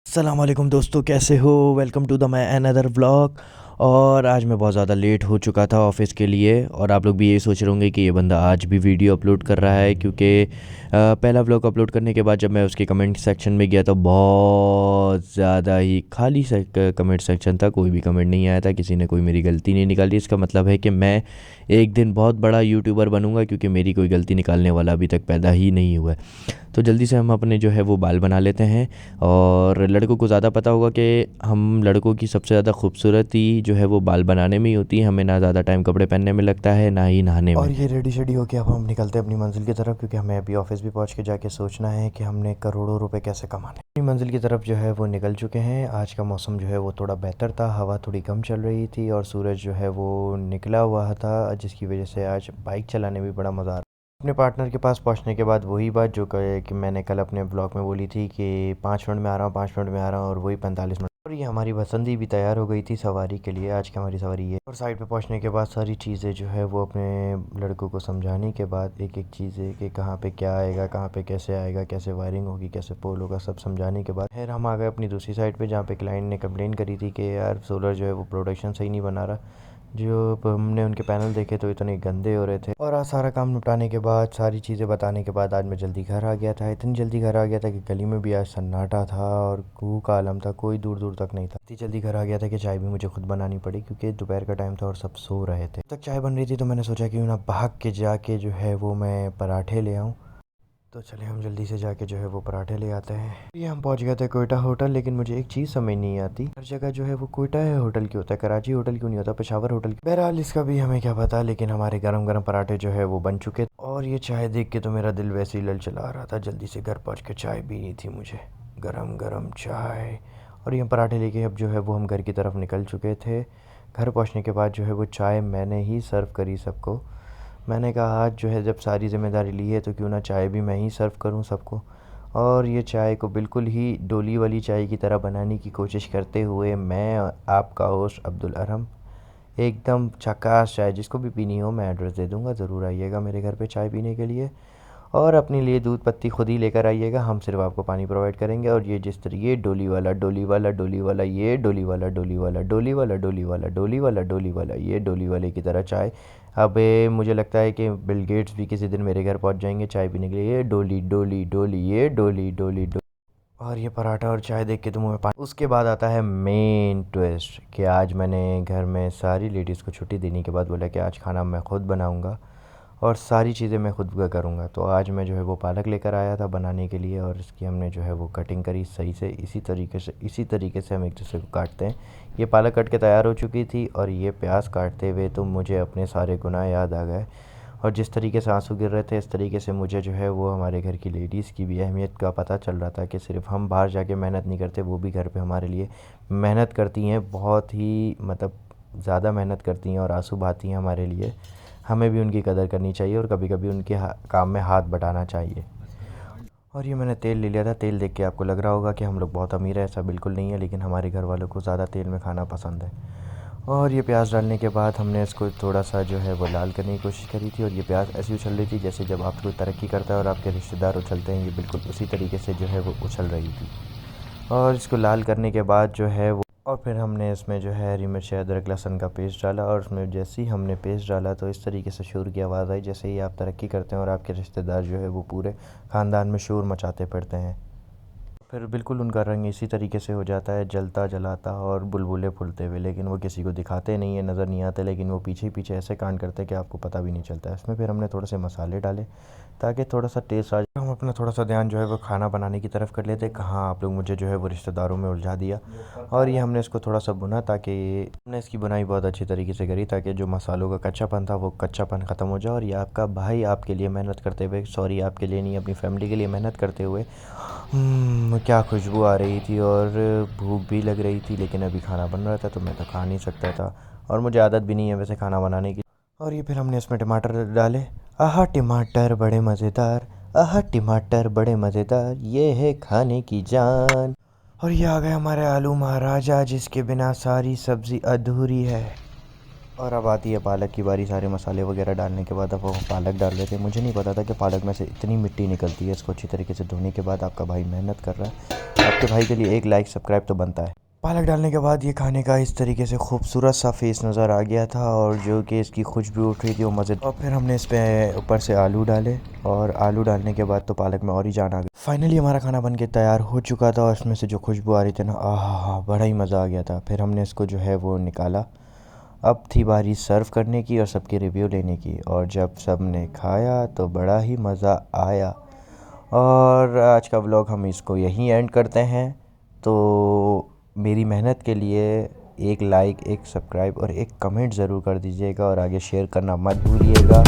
अस्सलाम वालेकुम दोस्तों, कैसे हो? Welcome to the my another vlog. और आज मैं बहुत ज़्यादा लेट हो चुका था ऑफ़िस के लिए, और आप लोग भी ये सोच रहे होंगे कि ये बंदा आज भी वीडियो अपलोड कर रहा है, क्योंकि पहला व्लॉग अपलोड करने के बाद जब मैं उसके कमेंट सेक्शन में गया तो बहुत ज़्यादा ही खाली कमेंट सेक्शन था। कोई भी कमेंट नहीं आया था, किसी ने कोई मेरी गलती नहीं निकाली। इसका मतलब है कि मैं एक दिन बहुत बड़ा यूट्यूबर बनूंगा, क्योंकि मेरी कोई गलती निकालने वाला अभी तक पैदा ही नहीं हुआ है। तो जल्दी से हम अपने जो है वो बाल बना लेते हैं। और लड़कों को ज़्यादा पता होगा कि हम लड़कों की सबसे ज़्यादा खूबसूरती जो है वो बाल बनाने में ही होती है। हमें ना ज़्यादा टाइम कपड़े पहनने में लगता है, ना ही नहाने में। और ये रेडी शेडी होके अब हम निकलते हैं अपनी मंजिल की तरफ, क्योंकि हमें अभी ऑफिस भी पहुंच के जाके सोचना है कि हमने करोड़ों रुपए कैसे कमाने। अपनी मंजिल की तरफ जो है वो निकल चुके हैं। आज का मौसम जो है वो थोड़ा बेहतर था, हवा थोड़ी कम चल रही थी और सूरज जो है वो निकला हुआ था, जिसकी वजह से आज बाइक चलाने में बड़ा मज़ा आ रहा। अपने पार्टनर के पास पहुंचने के बाद वही बात जो कि मैंने कल अपने ब्लॉग में बोली थी कि 5 मिनट में आ रहा हूँ, 5 मिनट में आ रहा हूँ, और वही 45 मिनट। और ये हमारी बसंती भी तैयार हो गई थी सवारी के लिए। आज की हमारी सवारी ये। और साइड पे पहुंचने के बाद सारी चीज़ें जो है वो अपने लड़कों को समझाने के बाद एक एक चीज़ें कि कहाँ पे क्या आएगा, कहाँ पे कैसे आएगा, कैसे वायरिंग होगी, कैसे पोल होगा, सब समझाने के बाद फिर हम आ गए अपनी दूसरी साइड पे, जहाँ पे क्लाइंट ने कंप्लेन करी थी कि यार सोलर जो है वो प्रोडक्शन सही नहीं बना रहा। जो हमने उनके पैनल देखे तो इतने गंदे हो रहे थे। और आज सारा काम निपटाने के बाद, सारी चीज़ें बताने के बाद, आज मैं जल्दी घर आ गया था। इतनी जल्दी घर आ गया था कि गली में भी आज सन्नाटा था और कू का आलम था, कोई दूर दूर तक नहीं था। इतनी जल्दी घर आ गया था कि चाय भी मुझे खुद बनानी पड़ी, क्योंकि दोपहर का टाइम था और सब सो रहे थे। तब तक चाय बन रही थी तो मैंने सोचा कि ना भाग के जाके जो है वो मैं पराठे ले आऊँ। तो चले हम जल्दी से जाके जो है वो पराठे ले आते हैं। ये हम पहुंच गए थे कोयटा होटल, लेकिन मुझे एक चीज़ समझ नहीं आती, हर जगह जो है वो कोयटा है होटल क्यों होता है, कराची होटल क्यों नहीं होता, पेशावर होटल। बहरहाल इसका भी हमें क्या पता, लेकिन हमारे गरम गरम पराठे जो है वो बन चुके। और ये चाय देख के तो मेरा दिल वैसे ही ललचला रहा था। जल्दी से घर पहुँच के चाय पीनी थी मुझे, गरम गरम चाय। और ये पराठे लेके अब जो है वो हम घर की तरफ निकल चुके थे। घर पहुँचने के बाद जो है वो चाय मैंने ही सर्व करी सबको। मैंने कहा आज जो है जब सारी ज़िम्मेदारी ली है तो क्यों ना चाय भी मैं ही सर्व करूं सबको। और ये चाय को बिल्कुल ही डोली वाली चाय की तरह बनाने की कोशिश करते हुए मैं आपका होस्ट अब्दुल अरहम, एकदम झकास चाय। जिसको भी पीनी हो मैं एड्रेस दे दूंगा, ज़रूर आइएगा मेरे घर पे चाय पीने के लिए। और अपने लिए दूध पत्ती खुद ही लेकर आइएगा, हम सिर्फ आपको पानी प्रोवाइड करेंगे। और ये जिस तरह ये डोली वाला डोली वाला डोली वाला, ये डोली वाला डोली वाला डोली वाला डोली वाला डोली वाला डोली वाला, ये डोली वाले की तरह चाय। अब मुझे लगता है कि बिल गेट्स भी किसी दिन मेरे घर पहुंच जाएंगे चाय पीने के लिए। ये डोली डोली डोली, ये डोली डोली डोली। और ये पराठा और चाय देख के तो मुँह में पानी। उसके बाद आता है मेन ट्विस्ट, कि आज मैंने घर में सारी लेडीज़ को छुट्टी देने के बाद बोला कि आज खाना मैं खुद बनाऊंगा और सारी चीज़ें मैं खुद करूँगा। तो आज मैं जो है वो पालक लेकर आया था बनाने के लिए, और इसकी हमने जो है वो कटिंग करी सही से। इसी तरीके से हम एक दूसरे को काटते हैं। ये पालक कट के तैयार हो चुकी थी, और ये प्याज काटते हुए तो मुझे अपने सारे गुनाह याद आ गए। और जिस तरीके से आंसू गिर रहे थे, इस तरीके से मुझे जो है वो हमारे घर की लेडीज़ की भी अहमियत का पता चल रहा था, कि सिर्फ हम बाहर जाके मेहनत नहीं करते, वो भी घर पे हमारे लिए मेहनत करती हैं, बहुत ही मतलब ज़्यादा मेहनत करती हैं और आंसू बहाती हैं हमारे लिए। हमें भी उनकी कदर करनी चाहिए और कभी कभी उनके काम में हाथ बटाना चाहिए। और ये मैंने तेल ले लिया था। तेल देख के आपको लग रहा होगा कि हम लोग बहुत अमीर हैं, ऐसा बिल्कुल नहीं है, लेकिन हमारे घर वालों को ज़्यादा तेल में खाना पसंद है। और ये प्याज डालने के बाद हमने इसको थोड़ा सा जो है वो लाल करने की कोशिश करी थी। और ये प्याज ऐसी उछल रही थी जैसे जब आप कोई तरक्की करता है और आपके रिश्तेदार उछलते हैं, ये बिल्कुल उसी तरीके से जो है वो उछल रही थी। और इसको लाल करने के बाद जो है वो, और फिर हमने इसमें जो है हरी मिर्च, अदरक, लहसुन का पेस्ट डाला। और उसमें जैसे ही हमने पेस्ट डाला तो इस तरीके से शोर की आवाज़ आई, जैसे ही आप तरक्की करते हैं और आपके रिश्तेदार जो है वो पूरे ख़ानदान में शोर मचाते फिरते हैं। फिर बिल्कुल उनका रंग इसी तरीके से हो जाता है, जलता जलाता और बुलबुले फूलते हुए। लेकिन वो किसी को दिखाते नहीं है, नज़र नहीं आते, लेकिन वो पीछे पीछे ऐसे कांड करते हैं कि आपको पता भी नहीं चलता है। इसमें फिर हमने थोड़े से मसाले डाले ताकि थोड़ा सा टेस्ट आ जाए। हम अपना थोड़ा सा ध्यान जो है वो खाना बनाने की तरफ कर लेते। कहाँ आप लोग मुझे जो है वो रिश्तेदारों में उलझा दिया। और ये हमने इसको थोड़ा सा भुना, ताकि हमने इसकी बुनाई बहुत अच्छी तरीके से करी, ताकि जो मसालों का कच्चापन था वो कच्चापन ख़त्म हो जाए। और ये आपका भाई आपके लिए मेहनत करते हुए, सॉरी आपके लिए नहीं, अपनी फैमिली के लिए मेहनत करते हुए, क्या खुशबू आ रही थी और भूख भी लग रही थी। लेकिन अभी खाना बन रहा था तो मैं तो खा नहीं सकता था, और मुझे आदत भी नहीं है वैसे खाना बनाने की। और ये फिर हमने इसमें टमाटर डाले। आहा टमाटर बड़े मज़ेदार, आहा टमाटर बड़े मज़ेदार, ये है खाने की जान। और ये आ गए हमारे आलू महाराजा, जिसके बिना सारी सब्ज़ी अधूरी है। और अब आती है पालक की बारी। सारे मसाले वगैरह डालने के बाद अब वो पालक डाल देते हैं। मुझे नहीं पता था कि पालक में से इतनी मिट्टी निकलती है। इसको अच्छी तरीके से धोने के बाद आपका भाई मेहनत कर रहा है। आपके भाई के लिए एक लाइक सब्सक्राइब तो बनता है। पालक डालने के बाद ये खाने का इस तरीके से खूबसूरत सा फेस नज़र आ गया था और जो कि इसकी खुशबू उठ रही थी वो मज़े। और फिर हमने इस पे ऊपर से आलू डाले और आलू डालने के बाद तो पालक में और ही जान आ गई। फाइनली हमारा खाना बन के तैयार हो चुका था और इसमें से जो खुशबू आ रही थी ना, आहा, बड़ा ही मज़ा आ गया था। फिर हमने इसको जो है वो निकाला। अब थी बारी सर्व करने की और सबकी रिव्यू लेने की। और जब सब ने खाया तो बड़ा ही मज़ा आया। और आज का व्लॉग हम इसको यहीं एंड करते हैं। तो मेरी मेहनत के लिए एक लाइक, एक सब्सक्राइब और एक कमेंट ज़रूर कर दीजिएगा और आगे शेयर करना मत भूलिएगा।